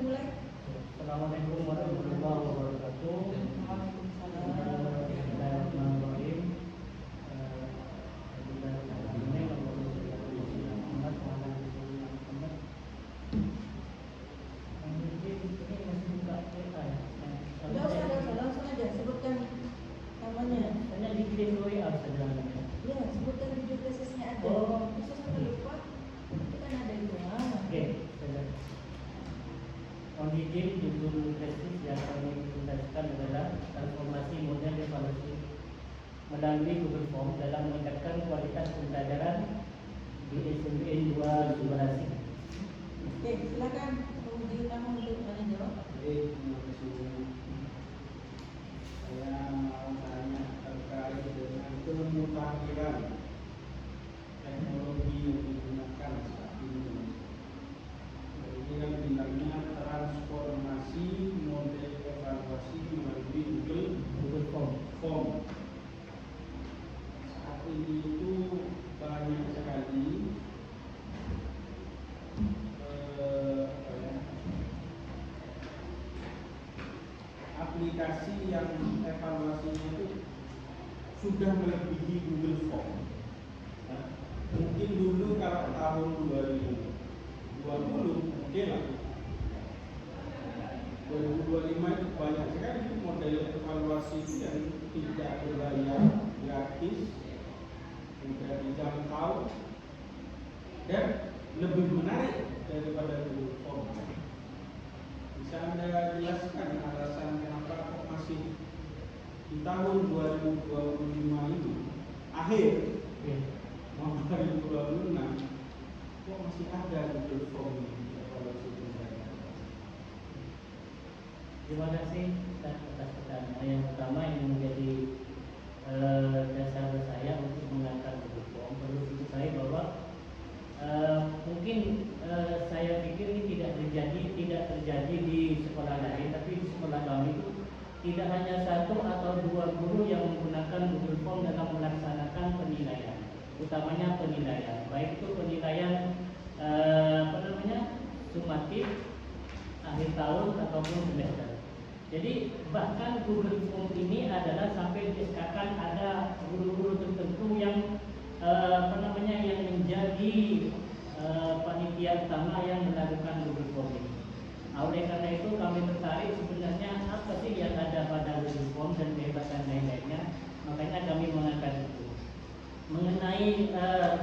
mulai. Assalamualaikum warahmatullahi wabarakatuh. Bismillahirrahmanirrahim. Langsung aja sebutkan namanya. Hanya dikirim WA saja. Ya, sebutkan video tesisnya ada. Oh. Khusus lupa, itu kan ada di mana. Oke, sudah. Mohon izin, judul tesis yang kami tuntaskan adalah transformasi model evaluasi melalui Google Form dalam meningkatkan kualitas pembelajaran di SMPN 2 Subarasi. Oke, silakan penguji utama untuk menjawab. Jadi, saya mau tanya terkait dengan kemutakhiran teknologi yang digunakan saat ini. Ini kan bilangnya transformasi model evaluasi melalui Google Form. Saat ini itu banyak sekali aplikasi yang evaluasinya itu sudah melebihi Google Form. Nah, mungkin dulu kalau tahun 2020 oke lah. 2025 itu banyak sekali model evaluasi yang tidak berbayar, gratis, mudah dijangkau, dan lebih menarik daripada Google Form. Bisa Anda jelaskan alasan kenapa kok masih di tahun 2025 ini akhir mau 2026 kok masih ada Google Form di evaluasi pembelajaran? Terima kasih atas pertanyaan. Yang pertama yang menjadi dasar saya untuk mengangkat Google Form, perlu diketahui bahwa mungkin saya pikir ini tidak terjadi di sekolah lain, tapi di sekolah kami itu tidak hanya satu atau dua guru yang menggunakan Google Form dalam melaksanakan penilaian, utamanya penilaian, baik itu penilaian sumatif, akhir tahun ataupun semester. Jadi bahkan Google Form ini adalah sampai disekarang ada guru-guru tertentu yang yang menjadi panitia utama yang melakukan Google Form ini. Oleh karena itu kami tertarik sebenarnya apa sih yang ada pada Google Form dan kehebatan lain-lainnya. Makanya kami mengangkat itu. Mengenai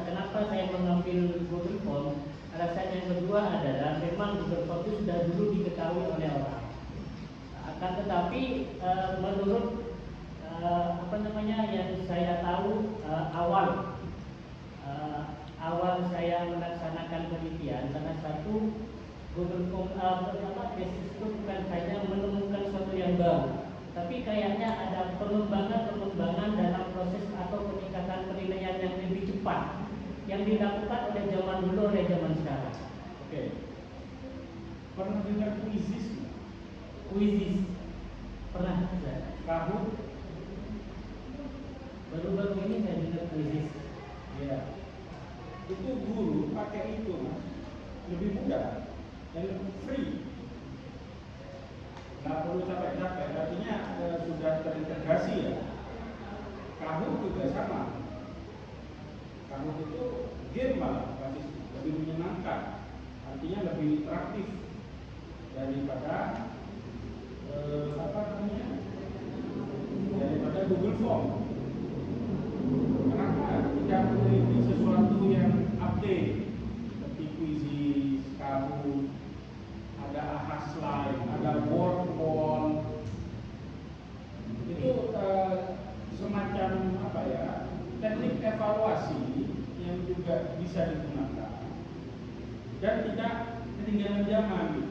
kenapa saya mengambil Google Form, alasan yang kedua adalah memang Google Form itu sudah dulu diketahui oleh orang. Akan tetapi menurut yang saya tahu awal saya melaksanakan penelitian, salah satu Google Form tesis itu bukan saja menemukan sesuatu yang baru, tapi kayaknya ada pengembangan dalam proses atau peningkatan penilaian yang lebih cepat yang dilakukan oleh zaman dulu oleh zaman sekarang. Oke. Pernah dengar kuisis? Kuisis pernah ada. Kamu? Baru-baru ini saya dengar kuisis. Ya. Itu guru pakai itu, Mas. Lebih mudah dan free. Nggak perlu capek-capek, artinya sudah terintegrasi ya. Kamu juga sama. Kamu itu game malah basis lebih menyenangkan, artinya lebih interaktif daripada daripada Google Form. Kenapa tidak memiliki sesuatu yang update seperti Quizzes, Kahoot, ada Ahasline, ada Wordwall. Itu semacam teknik evaluasi yang juga bisa digunakan dan tidak ketinggalan zaman.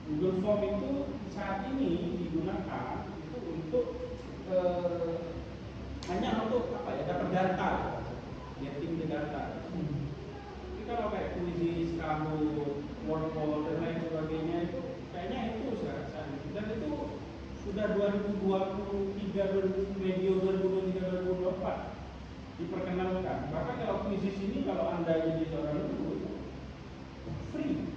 Google Form itu saat ini digunakan itu untuk hanya untuk dapat data, getting the data. Tapi kalau kayak Quizzes, Kahoot, Wordwall dan lain sebagainya itu kayaknya itu saya rasa, dan itu sudah 2023 medio 2023 2024 diperkenalkan. Bahkan kalau Quizzes ini kalau Anda jadi seorang guru free.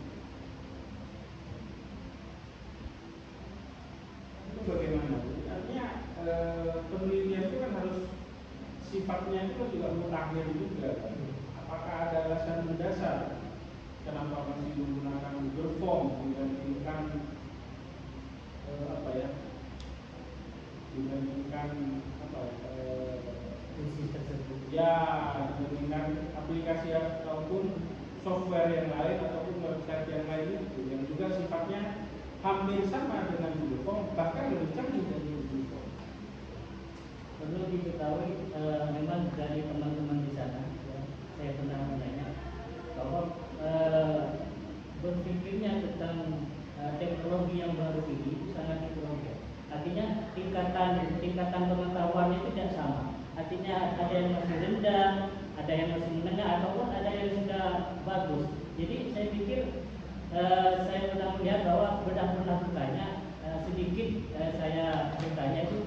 kenapa masih menggunakan Google Form dibandingkan krisis tersebut. Ya, dibandingkan aplikasi ataupun software yang lain ataupun website yang lain itu yang juga sifatnya hampir sama dengan Google Form, bahkan lebih canggih dari Google Form. Perlu diketahui memang dari teman-teman di sana, ya, saya pernah menanya bahwa berpikirnya tentang teknologi yang baru ini sangat heterogen. Artinya tingkatan pengetahuan itu tidak sama. Artinya ada yang masih rendah, ada yang masih menengah, ataupun ada yang sudah bagus. Jadi saya pikir saya pernah melihat bahwa pernah bertanya sedikit saya bertanya itu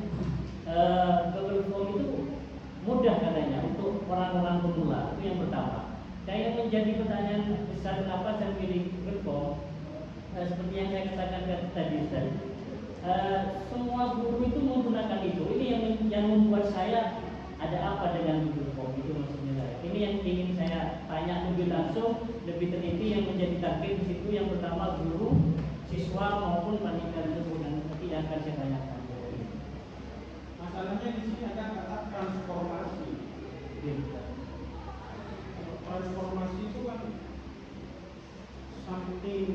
Google Form itu mudah katanya untuk orang-orang pemula, itu yang pertama. Dan yang menjadi pertanyaan besar kenapa saya pilih Google Form, seperti yang saya katakan tadi, semua guru itu menggunakan itu. Ini yang membuat saya ada apa dengan Google Form itu maksudnya saya. Ini yang ingin saya tanya lebih langsung, lebih teliti yang menjadi target di situ. Yang pertama guru, siswa maupun panitia itu nanti akan saya tanyakan. Masalahnya di sini ada kata transformasi. Transformasi itu kan something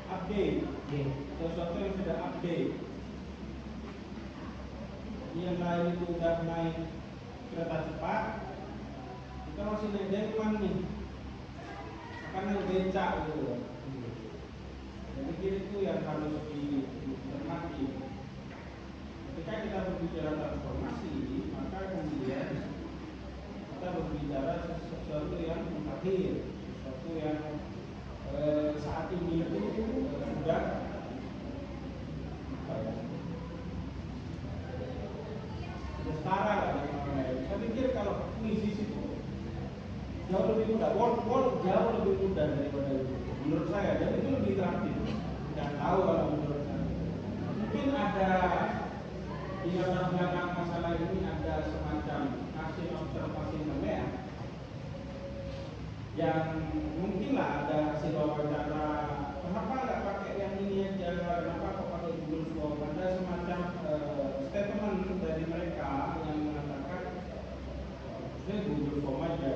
update, sesuatu yang sudah update. Yang lain itu udah naik kereta cepat, kita masih naik delman nih, akan naik becak gitu. Jadi itu yang harus dicermati. Ketika kita berbicara transformasi, maka kemudian kita berbicara sesuatu yang mutakhir, sesuatu yang saat ini itu sudah setara lah dengan orang lain. Saya pikir kalau krisis itu jauh lebih mudah, wall jauh lebih mudah daripada itu. Menurut saya, dan itu lebih interaktif. Tidak tahu kalau menurut saya. Mungkin ada di latar belakang masalah ini ada semacam hasil observasi sampean yang mungkin lah ada hasil wawancara. Kenapa nggak pakai yang ini aja? Kenapa kok pakai Google Form? Ada semacam statement dari mereka yang mengatakan saya Google Form aja,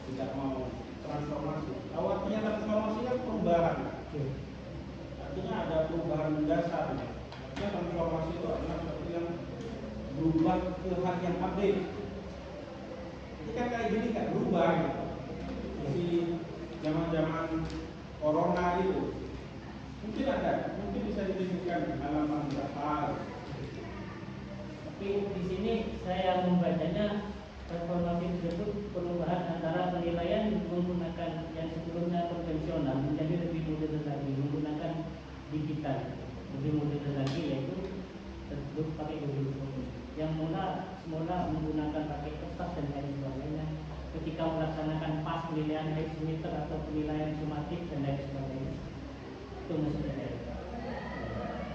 tidak mau transformasi. Artinya transformasi kan perubahan. Artinya ada perubahan mendasar. Artinya transformasi itu adalah sesuatu yang berubah ke hal yang update. Ini kan kayak gini kan berubah gitu. Di zaman-zaman corona itu mungkin bisa ditunjukkan halaman berapa. Tapi di sini saya membacanya transformasi tersebut perubahan antara penilaian menggunakan yang sebelumnya konvensional menjadi lebih modern lagi, menggunakan digital lebih modern lagi, yaitu tersebut pakai Google Form. Yang semula menggunakan pakai kertas dan lain sebagainya. Ketika melaksanakan pas penilaian High-Meter atau penilaian sumatif dan lain sebagainya, itu maksudnya.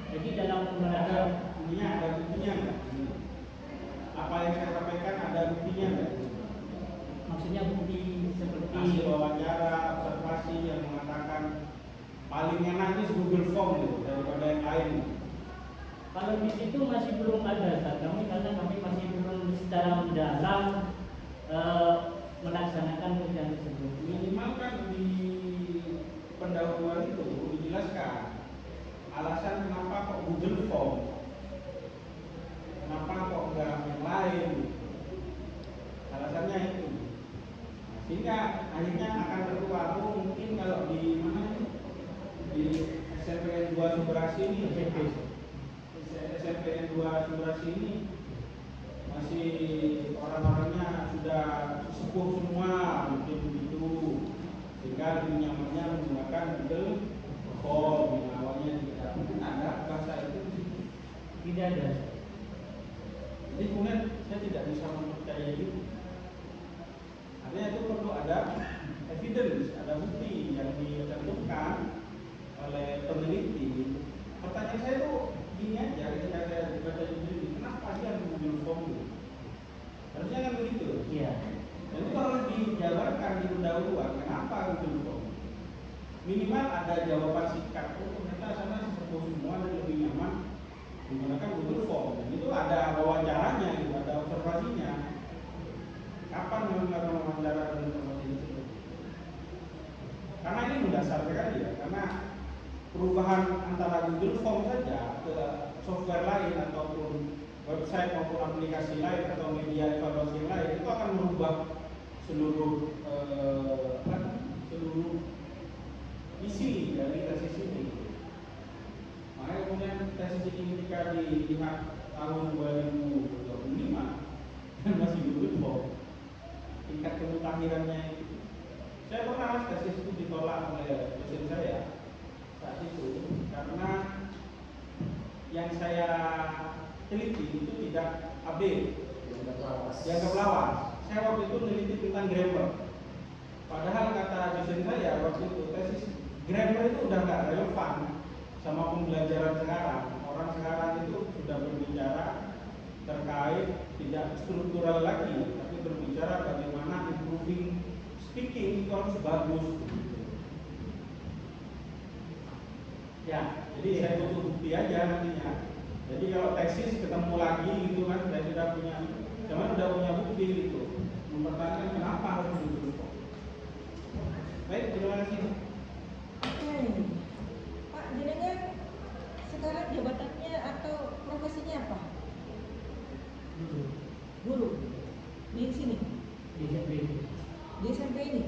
Jadi dalam menerapkan ini ada buktinya nggak? Apa yang saya sampaikan ada buktinya nggak? maksudnya bukti seperti Hasil wawancara, observasi yang mengatakan paling enak itu Google Form gitu, daripada yang lain. kalau di situ masih belum ada karena kami masih belum secara mendalam melaksanakan kerjaan tersebut. Minimal kan di pendahuluan itu dijelaskan alasan kenapa kok Google Form, kenapa kok enggak yang lain. Alasannya itu. Sehingga akhirnya akan terkeluar mungkin kalau di mana itu di SMPN 2 Sumberasi ini, SMPN 2 Sumberasi ini masih orang-orangnya sudah sepuh semua mungkin begitu, sehingga lebih nyamannya menggunakan Google Form yang awalnya tidak mungkin ada bahasa itu di situ. Tidak ada. Jadi kemudian saya tidak bisa mempercayai itu. Artinya itu perlu ada evidence, ada bukti yang ditentukan oleh peneliti. Pertanyaan saya itu gini aja ketika saya baca ini, kenapa sih harus Google Form itu? Harusnya kan begitu. Iya. Dan itu harus dijabarkan di pendahuluan. Kenapa Google Form? minimal ada jawaban singkat. Oh ternyata sana sesepuh semua dan lebih nyaman menggunakan Google Form. Dan itu ada wawancaranya, gitu, ada observasinya. Kapan melakukan wawancara dan informasi tersebut? Karena ini mendasar sekali ya, karena perubahan antara Google Form saja ke software lain ataupun website maupun aplikasi lain atau media evaluasi lain itu akan merubah seluruh seluruh isi dari tesis ini. Makanya kemudian tesis ini ketika dilihat tahun 2025 dan masih Google Form, tingkat kemutakhirannya itu. Saya pernah tesis itu ditolak oleh dosen saya saat itu karena yang saya teliti itu tidak update, dianggap lawas. Saya waktu itu meneliti tentang grammar. Padahal kata dosen saya waktu itu tesis grammar itu udah nggak relevan sama pembelajaran sekarang. Orang sekarang itu sudah berbicara terkait tidak struktural lagi, tapi berbicara bagaimana improving speaking itu harus bagus. Ya, jadi saya butuh bukti aja nantinya. Jadi kalau tesis ketemu lagi gitu kan, saya sudah punya, cuman udah punya bukti gitu, mempertanyakan kenapa harus begitu. Baik, terima kasih. Oke. Pak, jenengan sekarang jabatannya atau profesinya apa? Guru. Di sini. Di SMP. Di SMP ini.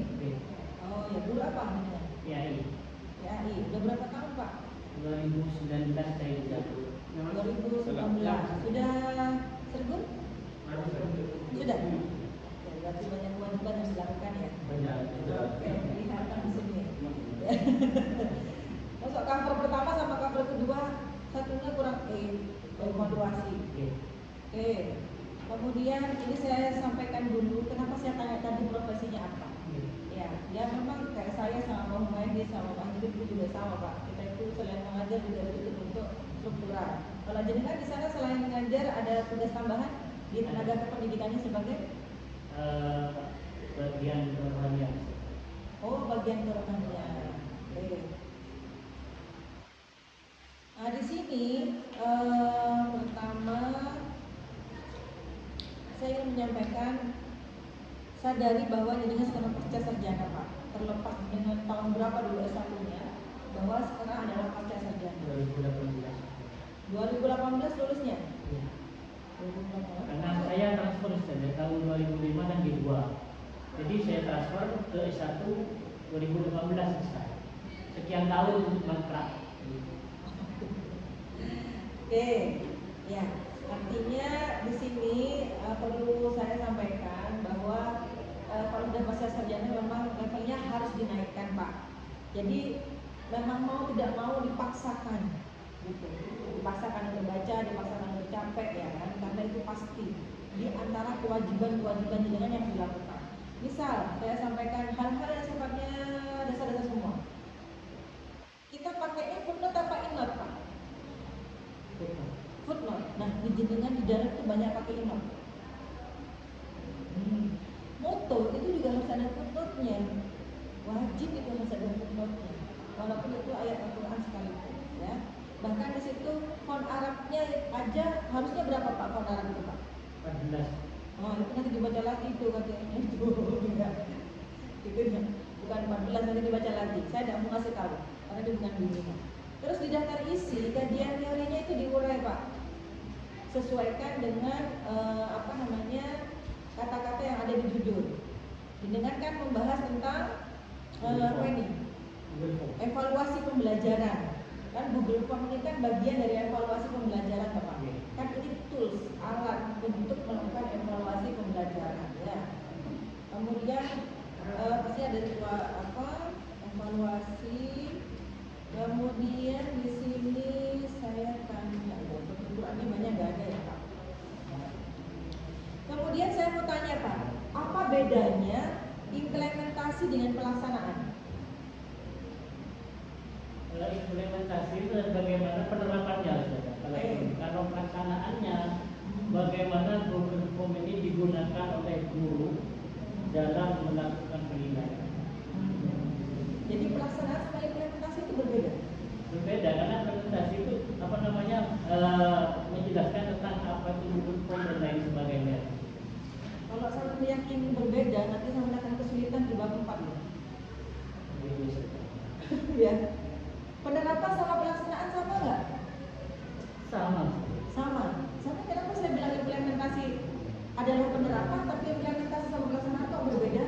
Oh ya, guru apa namanya? PAI. PAI. Udah berapa tahun Pak? 2019 saya jatuh. 2019. Sudah sergap? Sudah. Ya, berarti banyak kewajiban yang dilakukan ya. Banyak. Oke, kelihatan di sini. Masuk cover pertama sama cover kedua, satunya kurang evaluasi. Oke. Kemudian ini saya sampaikan dulu kenapa saya tanya tadi profesinya apa. Ya memang kayak saya sama Bang Maidi sama Bang Jadi itu juga sama Pak. Kita itu selain mengajar juga itu bentuk struktural. Kalau jenengan di sana selain mengajar ada tugas tambahan di tenaga kependidikannya sebagai bagian kerohanian. Oh, bagian kerohanian. Oke. Nah di sini pertama saya ingin menyampaikan sadari bahwa jenengan sekarang pasca sarjana Pak. Terlepas dengan tahun berapa dulu S1-nya, bahwa sekarang adalah pasca sarjana. 2018 lulusnya? Ya. 2018. Karena saya transfer dari tahun 2005 dan D2. Jadi saya transfer ke S1 2018 selesai. Sekian tahun mangkrak. Oke, ya. Artinya di sini perlu saya sampaikan bahwa kalau sudah pasca sarjana memang levelnya harus dinaikkan Pak. Jadi memang mau tidak mau dipaksakan, gitu. Dipaksakan untuk baca, dipaksakan untuk capek ya kan, karena itu pasti di antara kewajiban-kewajiban jenengan yang dilakukan. Misal saya sampaikan hal-hal yang sifatnya dasar-dasar semua. Kita pakainya footnote apa innote Pak? Footnote. Nah, di jenengan di dalam itu banyak pakai innote. Moto itu juga harus ada footnote-nya. Wajib itu harus ada footnote-nya. Walaupun itu ayat Al-Quran sekalipun, ya. Bahkan di situ font Arabnya aja harusnya berapa Pak font Arab itu Pak? 14. Oh, itu nanti dibaca lagi itu katanya itu. Itu ya. Bukan 14 nanti dibaca lagi. Saya tidak mau ngasih tahu karena itu bukan bimbingan. Terus di daftar isi kajian teorinya itu diurai Pak. Sesuaikan dengan kata-kata yang ada di judul. Dengan kan membahas tentang apa ini? Evaluasi pembelajaran. Kan Google Form ini kan bagian dari evaluasi pembelajaran Bapak. Kan ini tools, alat untuk melakukan evaluasi pembelajaran ya. Kemudian pasti ada evaluasi. Kemudian di sini saya tanya, kebetulannya banyak gak ada ya Pak. Kemudian saya mau tanya Pak, apa bedanya implementasi dengan pelaksanaan? Kalau implementasi itu bagaimana penerapannya, kalau pelaksanaannya bagaimana Google Form ini digunakan oleh guru dalam melakukan penilaian. Jadi pelaksanaan sama implementasi itu berbeda. Berbeda karena presentasi itu menjelaskan tentang apa itu Google Form dan lain sebagainya. Kalau saya meyakini berbeda, nanti saya akan kesulitan di bab 4 ya. Ya. Penerapan sama pelaksanaan sama nggak? Sama. Sama. Sama kenapa saya bilang implementasi adalah penerapan, tapi implementasi sama pelaksanaan kok berbeda?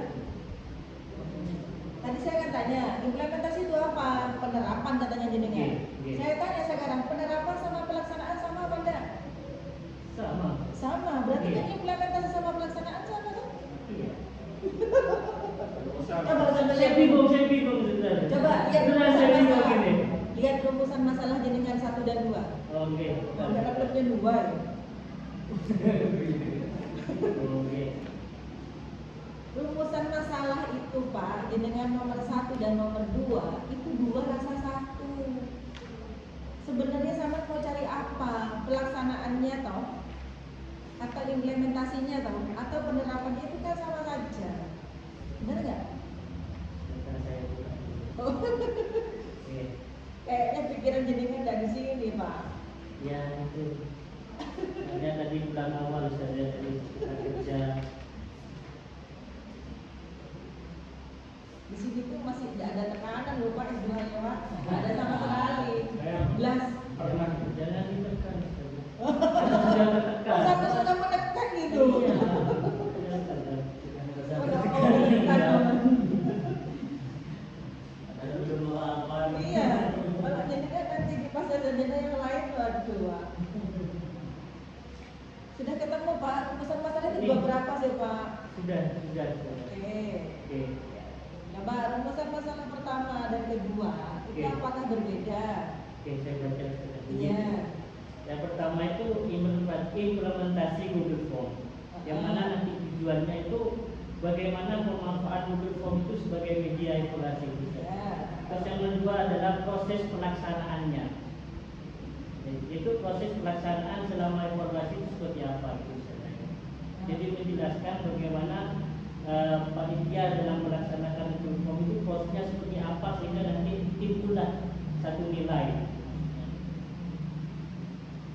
Tadi saya kan tanya, implementasi itu apa? Penerapan katanya jenengan. Saya tanya sekarang, penerapan sama pelaksanaan sama apa enggak? Sama. Sama. Berarti kan implementasi sama pelaksanaan sama kan? Iya. Saya bingung sebenarnya. Coba lihat Beneran saya rumusan bingung masalah. ini. Lihat rumusan masalah jenengan 1 dan 2. Oke. Ada laptopnya 2 ya. Oke. Rumusan masalah itu Pak, jenengan nomor 1 dan nomor 2 itu 2 rasa 1. Sebenarnya sama mau cari apa? Pelaksanaannya toh? Atau implementasinya toh? Atau penerapannya itu kan sama saja. Benar nggak? Oh. Kayaknya pikiran jenengan dari sini Pak. Ya itu. Hanya tadi bulan awal saja dari kita kerja. Di sini tuh masih tidak ada tekanan loh Pak, istilahnya Pak. Tidak ada sama sekali. Belas. Pernah. Jangan ditekan. Sudah tertekan. Sampai sudah menekan gitu. Iya. Iya. Kalau jenengan nanti di pasar sarjana yang lain waduh Pak. Sudah ketemu Pak, rumusan masalah itu berapa sih Pak? Sudah. Oke. Nah, Pak, rumusan masalah pertama dan kedua itu Oke. apakah berbeda? Oke, saya baca sudah. Iya. Yang pertama itu implementasi Google Form. Yang mana nanti tujuannya itu bagaimana pemanfaat Google Form itu sebagai media informasi. Ya. Terus yang kedua adalah proses pelaksanaannya. Itu proses pelaksanaan selama evaluasi itu seperti apa itu sebenarnya. Jadi menjelaskan bagaimana panitia dalam melaksanakan Google Form itu prosesnya seperti apa sehingga nanti timbullah satu nilai.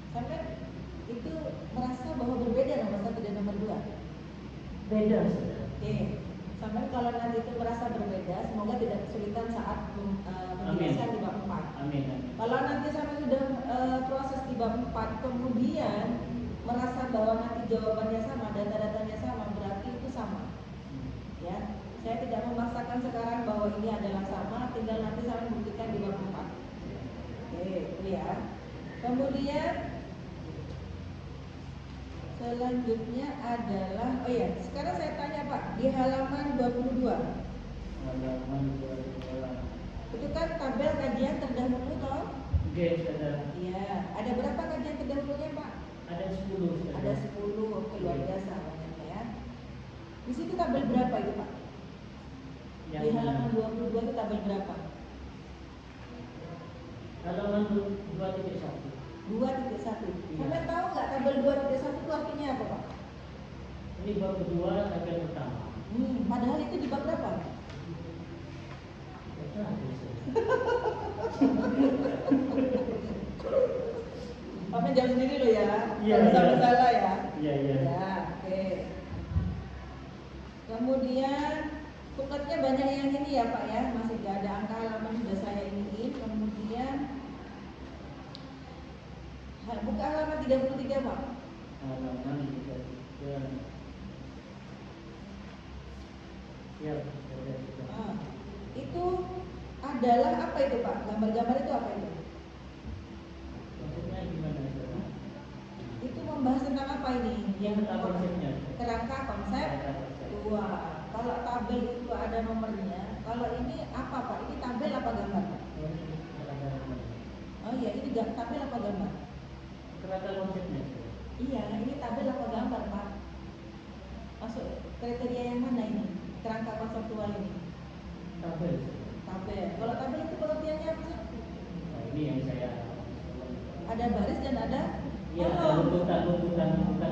Sampai itu merasa bahwa berbeda nomor 1 dan nomor 2. Beda saudara. Oke. Sampai kalau nanti itu merasa berbeda, semoga tidak kesulitan saat menjelaskan di bab 4. Amin. Kalau nanti sampai sudah proses di bab 4 kemudian merasa bahwa nanti jawabannya sama, data-datanya sama, berarti itu sama. Ya, saya tidak memaksakan sekarang bahwa ini adalah sama, tinggal nanti saya buktikan di bab 4. Oke, itu ya. Kemudian selanjutnya adalah, oh ya, sekarang saya tanya Pak, di halaman 22. Halaman 22. Itu kan tabel kajian terdahulu toh? Oke, saudara. Iya, ada berapa kajian terdahulunya Pak? Ada 10. Saudara. Ada 10, oke, luar biasa banyaknya ya. Di situ tabel berapa itu Pak? Yang Di halaman 22 itu tabel berapa? halaman 2.1. 2.1. Sampai tahu nggak tabel 2.1 itu artinya apa Pak? Ini bab kedua, tabel pertama. Padahal itu di bab berapa? Pakai jawab sendiri loh ya. Iya, Kalau iya. sampai salah ya. Iya. Ya, oke. Kemudian bukletnya banyak yang ini ya Pak ya, masih nggak ada angka halaman sudah saya iniin. Kemudian buka halaman 33 Pak. Halaman 33. Ya, Ah, itu adalah apa itu Pak? Gambar-gambar itu apa itu? maksudnya gimana saudara? Itu membahas tentang apa ini? Yang Tentang konsepnya. kerangka konsep. Dua. Kalau tabel itu ada nomornya. Kalau ini apa Pak? Ini tabel apa gambar? Oh iya, ini tabel apa gambar? Kerangka konsepnya. Iya, ini tabel apa gambar Pak? Masuk kriteria yang mana ini? Kerangka konseptual ini? Tabel. Tabel. Kalau tabel itu pengertiannya apa sih? Nah, ini yang saya. Ada baris dan ada Ya, ada runtutan itu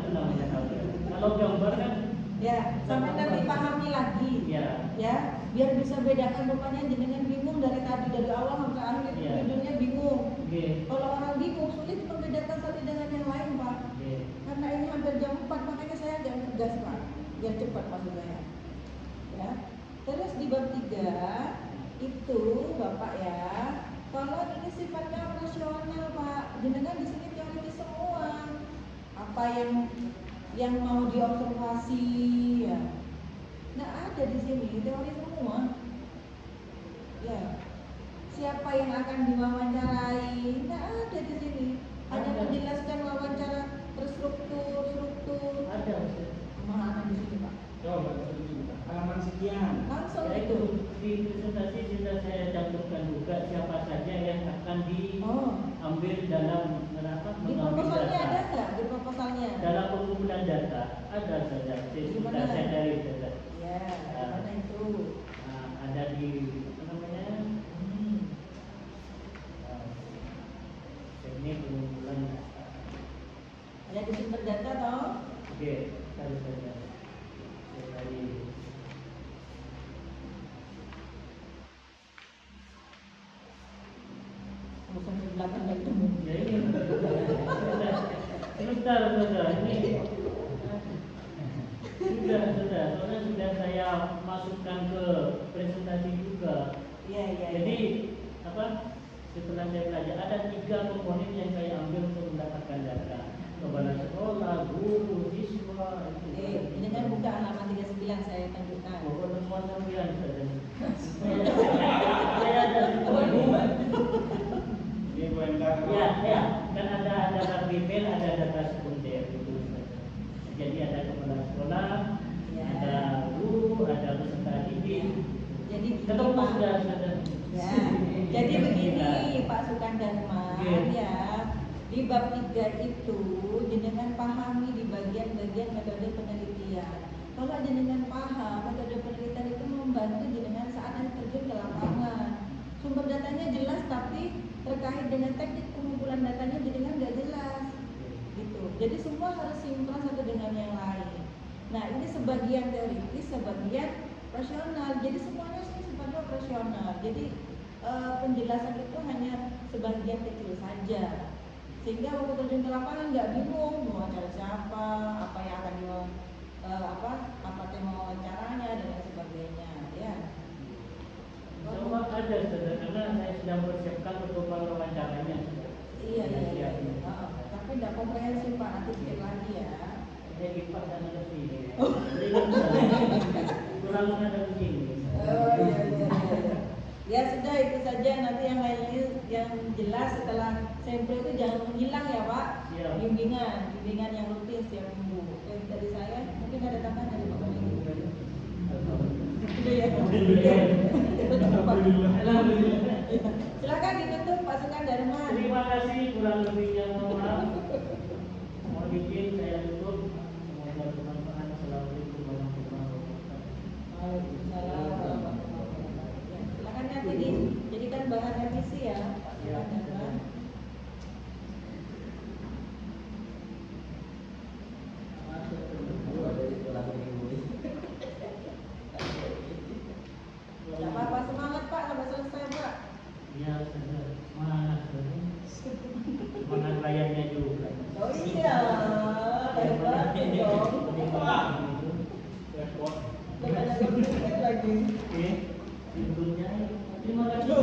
namanya tabel. Kalau gambar kan ya, sampai nanti pahami lagi. ya. Ya, biar bisa bedakan rupanya jenengan bingung dari tadi dari awal sampai akhir itu judulnya bingung. Kalau orang bingung sulit membedakan satu dengan yang lain Pak. Karena ini hampir jam 4 makanya saya agak tegas Pak, biar cepat maksud saya. Ya. Terus di bab 3 itu Bapak ya, kalau ini sifatnya operasional Pak, jenengan di sini teori semua. Apa yang mau diobservasi ya. Nggak ada di sini teori semua. Ya. Siapa yang akan diwawancarai? Nggak ada di sini. Hanya menjelaskan wawancara terstruktur. Ada. Mana di sini Pak? Coba halaman sekian. Langsung Ya, itu. Di presentasi sudah saya cantumkan juga siapa saja yang akan diambil dalam Di proposalnya ada nggak? Di proposalnya? Dalam pengumpulan data ada saja. Sudah saya cari saja. Ya, mana itu? Ada di apa namanya? Ini pengumpulan data. Ada di sumber data toh? Oke, cari saja. Cari. Sampai belakang nggak ketemu. Ya ini. Sebentar. Ini. Sudah. Soalnya sudah saya masukkan ke presentasi juga. Iya. Jadi apa? Setelah saya belajar ada 3 komponen yang saya ambil untuk mendapatkan data. Kepala sekolah, guru, siswa. Ini kan buka halaman 39 saya tunjukkan. Pokoknya semua sambilan saja. Saya ada Ini buendar. Ya, kan ada tabel, ada data sekunder itu. Jadi ada kepala sekolah, ada guru, ada peserta didik. Jadi Ketemu Pak. sudah. Ya. Jadi begini Pak Sukandarma ya. Di bab 3 itu jenengan pahami di bagian-bagian metode penelitian. Kalau jenengan paham metode penelitian itu membantu jenengan saat nanti terjun ke lapangan. Sumber datanya jelas tapi terkait dengan teknik pengumpulan datanya jenengan nggak jelas. Gitu. Jadi semua harus sinkron satu dengan yang lain. Nah ini sebagian teoritis, sebagian rasional. Jadi semuanya sifatnya operasional. Jadi penjelasan itu hanya sebagian kecil saja. Sehingga waktu terjun ke lapangan nggak bingung mau wawancara siapa, apa yang akan apa tema wawancaranya dan lain sebagainya. Ya. Semua ada saudara, karena saya sudah mempersiapkan untuk wawancaranya. Iya. Tapi tidak komprehensif Pak, nanti sedikit lagi ya. Jadi Pak dan ada sini. Kurang ada begini. Iya. Ya sudah itu saja, nanti yang lainnya yang jelas setelah sampel itu jangan menghilang ya Pak. Siap. Bimbingan yang rutin setiap minggu. Dari saya mungkin ada tambahan dari Pak Minggu. Sudah ya. Alhamdulillah. Silakan ditutup Pak Sukandarma. Terima kasih, kurang lebihnya mohon maaf. Mohon izin saya tutup. Semoga bermanfaat. Assalamualaikum warahmatullahi wabarakatuh. Waalaikumsalam. Ya, silakan nanti dijadikan bahan revisi ya Pak Sukandarma. Tidak apa-apa, semangat Pak sampai selesai Pak. Ya, semangat. Semangat layarnya juga. Oh iya, hebat dong. Dengan ada sedikit lagi. Oke, pintunya. Terima kasih.